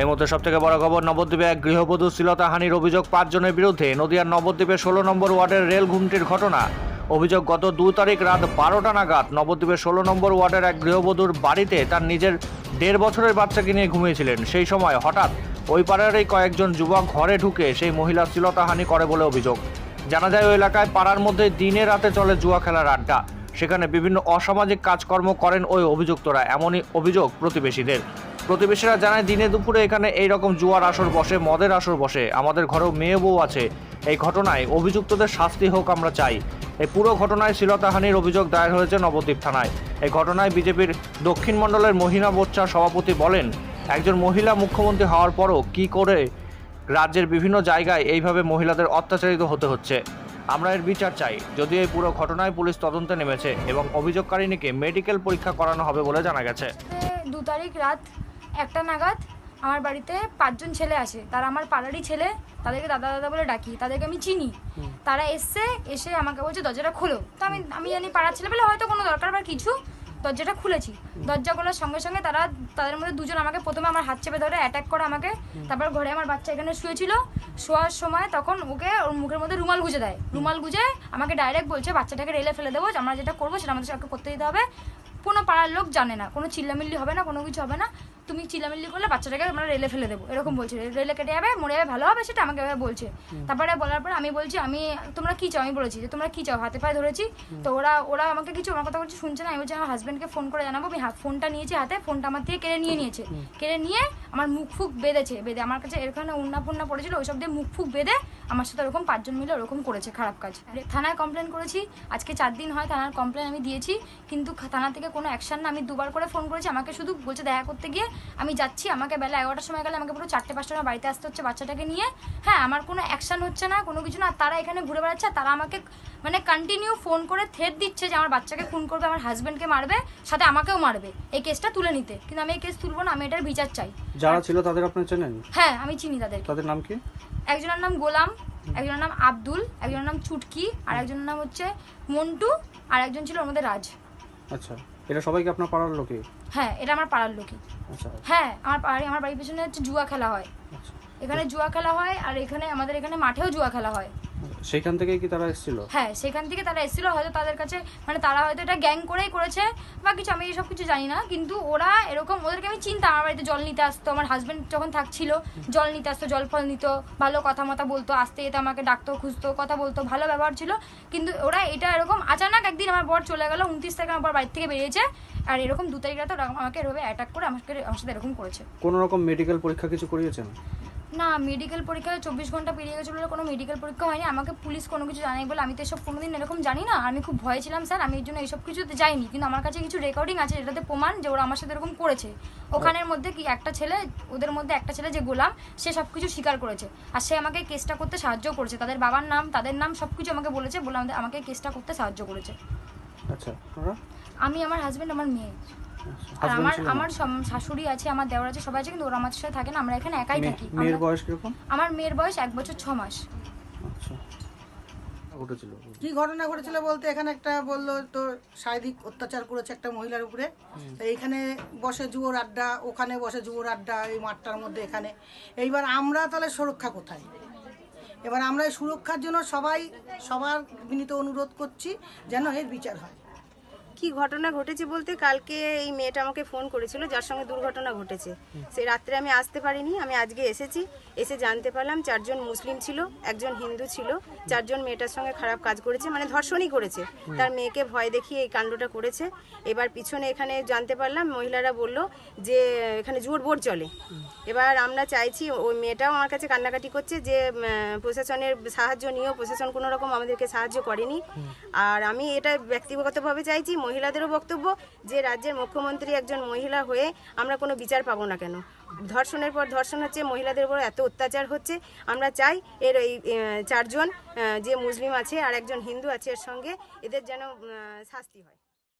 এই মধ্যে সবথেকে বড় খবর, নবদ্বীপে এক গৃহবধূ শ্লীলতাহানির অভিযোগ 5 জনের বিরুদ্ধে। নদিয়ার নবদ্বীপে 16 নম্বর ওয়ার্ডের রেল ঘুমটির ঘটনা। অভিযোগ, গত 2 তারিখ রাত 12টা নাগাদ নবদ্বীপের 16 নম্বর ওয়ার্ডের এক গৃহবধূর বাড়িতে তার নিজের 1.5 বছরের বাচ্চাকে নিয়ে ঘুমিয়েছিলেন। সেই সময় হঠাৎ ওই পাড়ারই কয়েকজন যুবক ঘরে ঢুকে সেই মহিলা শ্লীলতাহানি করে বলে অভিযোগ। জানা যায় ওই এলাকায় পাড়ার মধ্যে দিনে রাতে চলে জুয়া খেলার আড্ডা। সেখানে বিভিন্ন অসামাজিক কাজকর্ম করেন ওই অভিযুক্তরা, এমনই অভিযোগ প্রতিবেশীদের। প্রতিবেশীরা জানায়, দিনে দুপুরে এখানে এই রকম জুয়ার আসর বসে, মদের আসর বসে। আমাদের ঘরেও মেয়ে বউ আছে। এই ঘটনায় অভিযুক্তদের শাস্তি হোক আমরা চাই। এই পুরো ঘটনায় শ্লীলতাহানির অভিযোগ দায়ের হয়েছে নবদ্বীপ থানায়। এই ঘটনায় বিজেপির দক্ষিণ মণ্ডলের মহিলা মোর্চার সভাপতি বলেন, একজন মহিলা মুখ্যমন্ত্রী হওয়ার পরও কি করে রাজ্যের বিভিন্ন জায়গায় এইভাবে মহিলাদের অত্যাচারিত হতে হচ্ছে। আমরা এর বিচার চাই। যদিও এই পুরো ঘটনায় পুলিশ তদন্তে নেমেছে এবং অভিযোগকারিনীকে মেডিকেল পরীক্ষা করানো হবে বলে জানা গেছে। 2 তারিখ রাত 1টা নাগাদ আমার বাড়িতে 5 জন ছেলে আসে। তারা আমার পাড়ারই ছেলে, তাদেরকে দাদা দাদা বলে ডাকি, তাদেরকে আমি চিনি। তারা এসে আমাকে বলছে দরজাটা খোলো। তো আমি জানি পাড়ার ছেলে বলে হয়তো কোনো দরকার বা কিছু, দরজাটা খুলেছি। দরজা খোলার সঙ্গে সঙ্গে তাদের মধ্যে 2 জন আমাকে প্রথমে আমার হাত চেপে ধরে অ্যাটাক করে আমাকে। তারপর ঘরে আমার বাচ্চা এখানে শুয়েছিল, শোয়ার সময় তখন ওর মুখের মধ্যে রুমাল গুঁজে দেয়। রুমাল গুঁজে আমাকে ডাইরেক্ট বলছে বাচ্চাটাকে রেলে ফেলে দেবো, আমরা যেটা করবো সেটা আমাদের সঙ্গে করতে দিতে হবে। কোনো পাড়ার লোক জানে না, কোনো চিল্লামিল্লি হবে না, কোনো কিছু হবে না। তুমি চিল্লামিল্লি করলে বাচ্চাটাকে আমরা রেলে ফেলে দেবো, এরকম বলছে। রেলে কেটে যাবে, মরে যাবে, ভালো হবে, সেটা আমাকে এভাবে বলছে। তারপরে বলার পর আমি বলছি, তোমরা কি চাও? আমি বলেছি যে তোমরা কি চাও, হাতে পায়ে ধরেছি। তো ওরা আমাকে কিছু, আমার কথা বলছে শুনছে না। আমি বলছি আমার হাজব্যান্ডকে ফোন করে জানাবো। আমি ফোনটা নিয়েছি হাতে, ফোনটা আমার থেকে কেড়ে নিয়েছে। কেড়ে নিয়ে আমার মুখ ফুক বেঁধে আমার কাছে এখানে উন্না ফুন্না পড়েছিল, ওইসব দিয়ে মুখ ফুক বেঁধে আমার সাথে ওরকম 5 জন মিলে ওরকম করেছে খারাপ কাজ। থানায় কমপ্লেন করেছি, আজকে 4 দিন হয় থানার কমপ্লেন আমি দিয়েছি, কিন্তু থানা থেকে কোনো অ্যাকশন না। আমি 2বার করে ফোন করেছি, আমাকে শুধু বলছে দেখা করতে গিয়ে আমি যাচ্ছি। আমাকে বেলা 11টার সময় গেলে আমাকে পুরো 4টে-5টার বাড়িতে আসতে হচ্ছে বাচ্চাটাকে নিয়ে। হ্যাঁ, আমার কোনো অ্যাকশন হচ্ছে না, কোনো কিছু না। তারা এখানে ঘুরে বেড়াচ্ছে, তারা আমাকে মানে কন্টিনিউ ফোন করে থ্রেট দিচ্ছে যে আমার বাচ্চাকে খুন করবে, আমার হাজব্যান্ডকে মারবে, সাথে আমাকেও মারবে, এই কেসটা তুলে নিতে। কিন্তু আমি এই কেস তুলবো না, আমি এটার বিচার চাই। যারা ছিল তাদের আপনি চেনেন? হ্যাঁ, আমি চিনি তাদের। তাদের নাম কি? একজনের নাম গোলাম, একজনের নাম আব্দুল, একজনের নাম চুটকি, আর একজনের নাম হচ্ছে মন্টু, আর একজন ছিল ওর মধ্যে রাজ। আচ্ছা, এটা সবাইকে আপনার পাড়ার লোকই? হ্যাঁ, এটা আমার পাড়ার লোকই। আচ্ছা। হ্যাঁ, আমার বাড়ির পেছনে হচ্ছে জুয়া খেলা হয়। আচ্ছা। এখানে জুয়া খেলা হয়, আর আমাদের এখানে মাঠেও জুয়া খেলা হয়। সেইখান থেকেই কি তারা এসেছিল? হ্যাঁ, সেখান থেকে তারা এসেছিল। হয়তো তাদের কাছে মানে তারা হয়তো এটা গ্যাং করেই করেছে বা কিছু, আমি এইসব কিছু জানি না। কিন্তু ওরা এরকম, ওদেরকে আমি চিনতাম। আমার বাড়িতে জল নিতে আসতো, আমার হাজব্যান্ড যখন থাকছিল জল নিতে আসতো, জল ফল নিত, ভালো কথা মতা বলতো, আসতে যেতে আমাকে ডাকতো, খুঁজতো, কথা বলতো, ভালো ব্যবহার ছিল। কিন্তু ওরা এটা এরকম আচানক একদিন আমার বর চলে গেল, 29 তারিখে আমার বর বাড়ি থেকে বেরিয়েছে, আর এরকম 2 তারিখ রাতে আমাকে এভাবে অ্যাটাক করে আমার সাথে এরকম করেছে। কোনো রকম মেডিকেল পরীক্ষা কিছু করিয়েছেন? না, মেডিকেল পরীক্ষায় 24 ঘন্টা পেরিয়ে গেছিলো, কোনো মেডিকেল পরীক্ষা হয়নি। আমাকে পুলিশ কোনো কিছু জানাই বলে আমি তো এসব কোনোদিন এরকম জানি না। আমি খুব ভয় ছিলাম স্যার, আমি এর জন্য এইসব কিছুতে যাইনি। কিন্তু আমার কাছে কিছু রেকর্ডিং আছে যেটাতে প্রমাণ যে ওরা আমার সাথে এরকম করেছে। ওখানের মধ্যে কি একটা ছেলে, ওদের মধ্যে একটা ছেলে যে গোলাম, সে সব কিছু স্বীকার করেছে। আর সে আমাকে কেসটা করতে সাহায্য করেছে। তাদের বাবার নাম, তাদের নাম সব কিছু আমাকে বলেছে, বলে আমাকে কেসটা করতে সাহায্য করেছে। আচ্ছা। আমি, আমার হাজব্যান্ড, আমার মেয়ে, আর আমার শাশুড়ি আছে, আমার দেওর আছে, সবাই আছে, কিন্তু ওরা আমার সাথে থাকে না। আমরা এখানে একাই থাকি। মেয়ের বয়স কিরকম? আমার মেয়ের বয়স 1 বছর 6 মাস। আচ্ছা, ঘটেছিল কি ঘটনা ঘটেছিল বলতে, এখানে একটা বললো তো শারীরিক অত্যাচার করেছে একটা মহিলার উপরে। এইখানে বসে জুয়োর আড্ডা, ওখানে বসে জুয়োর আড্ডা, এই মাঠটার মধ্যে এখানে। এইবার আমরা তাহলে সুরক্ষা কোথায়? এবার আমরা এই সুরক্ষার জন্য সবার বিনীত অনুরোধ করছি যেন এর বিচার হয়। কি ঘটনা ঘটেছে বলতে, কালকে এই মেয়েটা আমাকে ফোন করেছিল যার সঙ্গে দুর্ঘটনা ঘটেছে। সেই রাত্রে আমি আসতে পারিনি, আমি আজকে এসেছি। এসে জানতে পারলাম 4 জন মুসলিম ছিল, 1 জন হিন্দু ছিল। 4 জন মেয়েটার সঙ্গে খারাপ কাজ করেছে, মানে ধর্ষণই করেছে। তার মেয়েকে ভয় দেখিয়ে এই কাণ্ডটা করেছে। এবার পিছনে এখানে জানতে পারলাম, মহিলারা বলল যে এখানে জোর বোর্ড চলে। এবার আমরা চাইছি, ওই মেয়েটাও আমার কাছে কান্নাকাটি করছে যে প্রশাসনের সাহায্য নিয়েও প্রশাসন কোনো রকম আমাদেরকে সাহায্য করেনি। আর আমি এটা ব্যক্তিগতভাবে চাইছি, মহিলাদেরও বক্তব্য, যে রাজ্যের মুখ্যমন্ত্রী একজন মহিলা হয়ে আমরা কোনো বিচার পাবো না কেন? ধর্ষণের পর ধর্ষণ হচ্ছে, মহিলাদের উপর এত অত্যাচার হচ্ছে। আমরা চাই এর এই 4 জন যে মুসলিম আছে আর 1 জন হিন্দু আছে এর সঙ্গে, এদের যেন শাস্তি হয়।